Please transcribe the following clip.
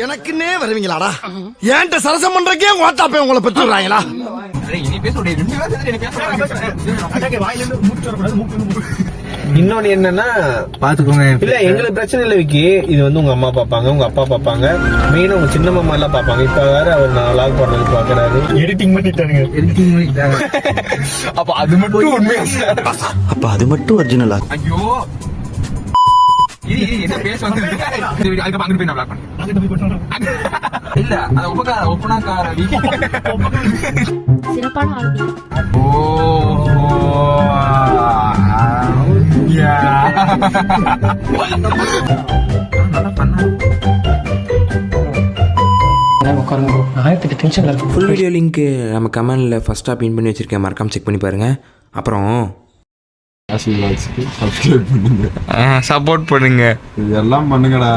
எனக்குன்னே வருவீங்களாடா? ஏன்ட்ட சரசம் பண்றக்கே ஓட்டாப்பே உங்களை பெற்றுறாங்களா? இன்னொன்னு என்னன்னா பாத்துக்கோங்க, இல்ல எங்களுக்கு பிரச்சனை இல்ல விக்கி. இது வந்து உங்க அம்மா பாப்பாங்க, உங்க அப்பா பாப்பாங்க, மெயினா உங்க சின்ன மாமா எல்லாம் பாப்பாங்க. இப்ப வேற அவர் 4 லாக் போடுறது பாக்குறாரு, எடிட்டிங் பண்ணிட்டாங்க. அப்ப அது மட்டும் உண்மையா? அப்ப அது மட்டும் ஒரிஜினலா? ஐயோ என்ன பேச வந்து அங்கிட்டு போய் நான் பிளாக் பண்ணேன். இல்ல அது ஒப்பனாக்கார சிறப்பான ஆளுமை. ஃபுல் வீடியோ லிங்க் நம்ம கமெண்ட்ல ஃபர்ஸ்ட்டாக பின் பண்ணி வச்சிருக்கேன், மறக்காம செக் பண்ணி பாருங்க. அப்புறம் சப்ஸ்கிரைப் பண்ணுங்க, சப்போர்ட் பண்ணுங்க, இதெல்லாம் பண்ணுங்கடா.